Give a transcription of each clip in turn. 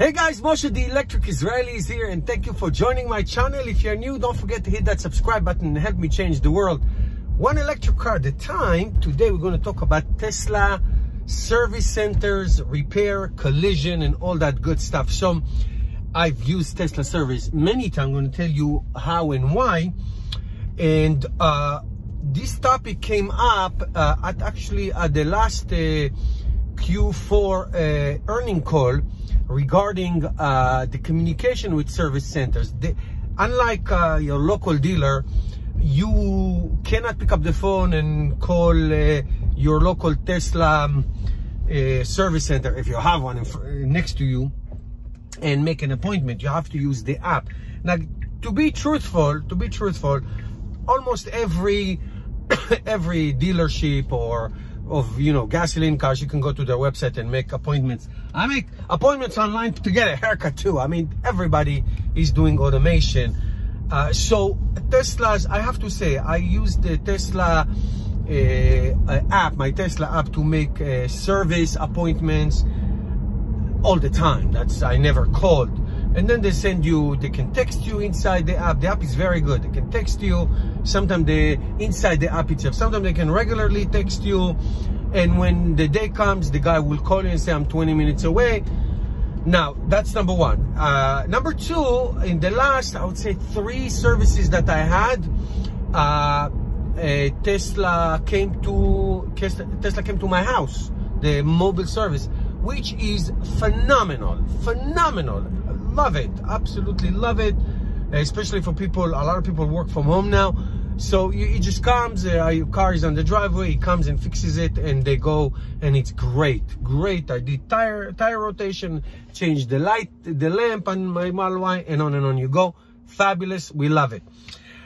Hey guys, Moshe the Electric Israeli is here, and thank you for joining my channel. If you're new, don't forget to hit that subscribe button and help me change the world one electric car at a time. Today we're going to talk about Tesla service centers, repair, collision, and all that good stuff. So I've used Tesla service many times. I'm going to tell you how and why. And this topic came up at the last Q4 earning call regarding the communication with service centers. Unlike your local dealer, you cannot pick up the phone and call your local Tesla service center, if you have one next to you, and make an appointment. You have to use the app. Now, to be truthful, almost every dealership or of gasoline cars, you can go to their website and make appointments. I make appointments online to get a haircut too. I mean, everybody is doing automation. So Tesla's, I have to say, I use the Tesla app, my Tesla app, to make service appointments all the time. I never called. And then they can text you inside the app. The app is very good. They can text you. Sometimes inside the app itself. Sometimes they can regularly text you. And when the day comes, the guy will call you and say, I'm 20 minutes away. Now, that's number one. Number two, in the last, I would say 3 services that I had, Tesla came to my house, the mobile service, which is phenomenal. Love it, absolutely love it, especially for people. A lot of people work from home now, so it just comes, your car is on the driveway, he comes and fixes it, and they go, and it's great. I did tire rotation, changed the lamp on my Model Y, and on you go. Fabulous, we love it.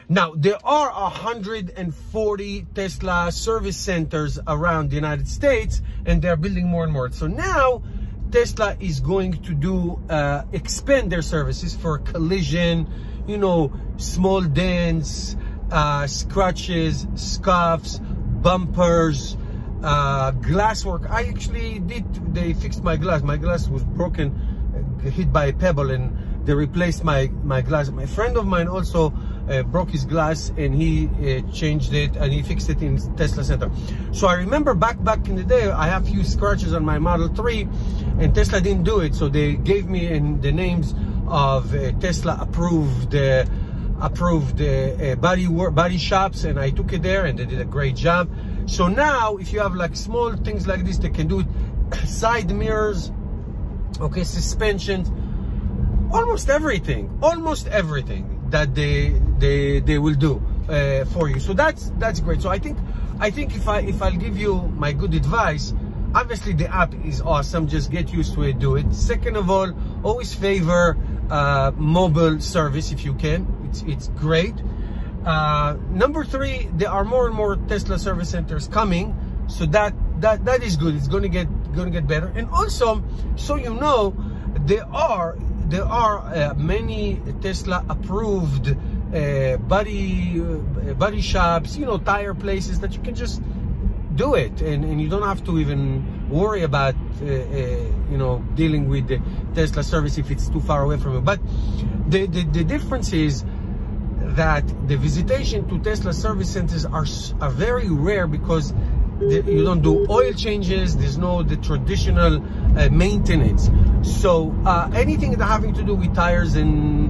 Now, there are 140 Tesla service centers around the United States, and they're building more and more. So now Tesla is going to do expand their services for collision, small dents, scratches, scuffs, bumpers, glass work. They fixed my glass. My glass was broken, hit by a pebble, and they replaced my glass. My friend of mine also broke his glass, and he changed it, and he fixed it in Tesla Center. So I remember back in the day, I have few scratches on my Model 3, and Tesla didn't do it. So they gave me the names of Tesla approved body shops, and I took it there, and they did a great job. So now, if you have like small things like this, they can do it. Side mirrors, okay, suspensions, almost everything that they will do for you. So that's great. So I think if I'll give you my good advice, obviously the app is awesome. Just get used to it, do it. Second of all, always favor mobile service if you can. It's great. Number 3, there are more and more Tesla service centers coming, so that is good. It's going to get better. And also, so there are many Tesla approved body shops, tire places that you can just do it, and you don't have to even worry about dealing with the Tesla service if it's too far away from you. But the difference is that the visitation to Tesla service centers are very rare, because you don't do oil changes. There's the traditional maintenance. So anything that having to do with tires and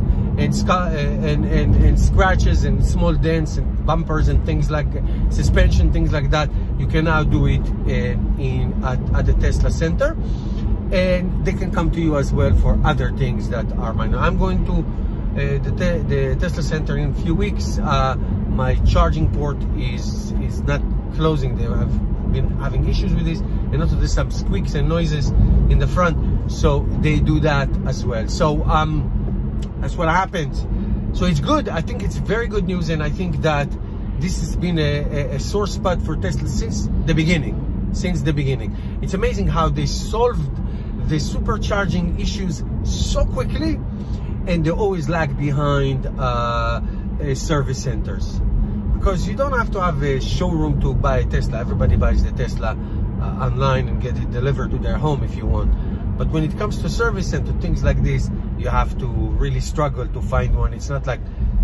scratches and small dents and bumpers and things like suspension, things like that, you can now do it at the Tesla center, and they can come to you as well for other things that are minor. I'm going to the Tesla center in a few weeks. My charging port is not closing. They have been having issues with this, and also there's some squeaks and noises in the front, so they do that as well. So that's what happens. So it's good. I think it's very good news, and I think that this has been a sore spot for Tesla since the beginning. It's amazing how they solved the supercharging issues so quickly, and they always lag behind service centers, because you don't have to have a showroom to buy a Tesla. Everybody buys the Tesla online and get it delivered to their home if you want. But when it comes to service and to things like this, you have to really struggle to find one. It's not like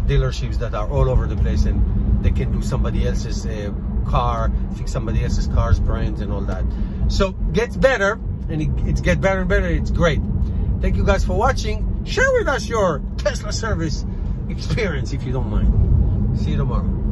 dealerships that are all over the place and they can do somebody else's car, fix somebody else's car's brands and all that. So gets better, and it's get better and better. It's great. Thank you guys for watching. Share with us your Tesla service experience if you don't mind. See you tomorrow.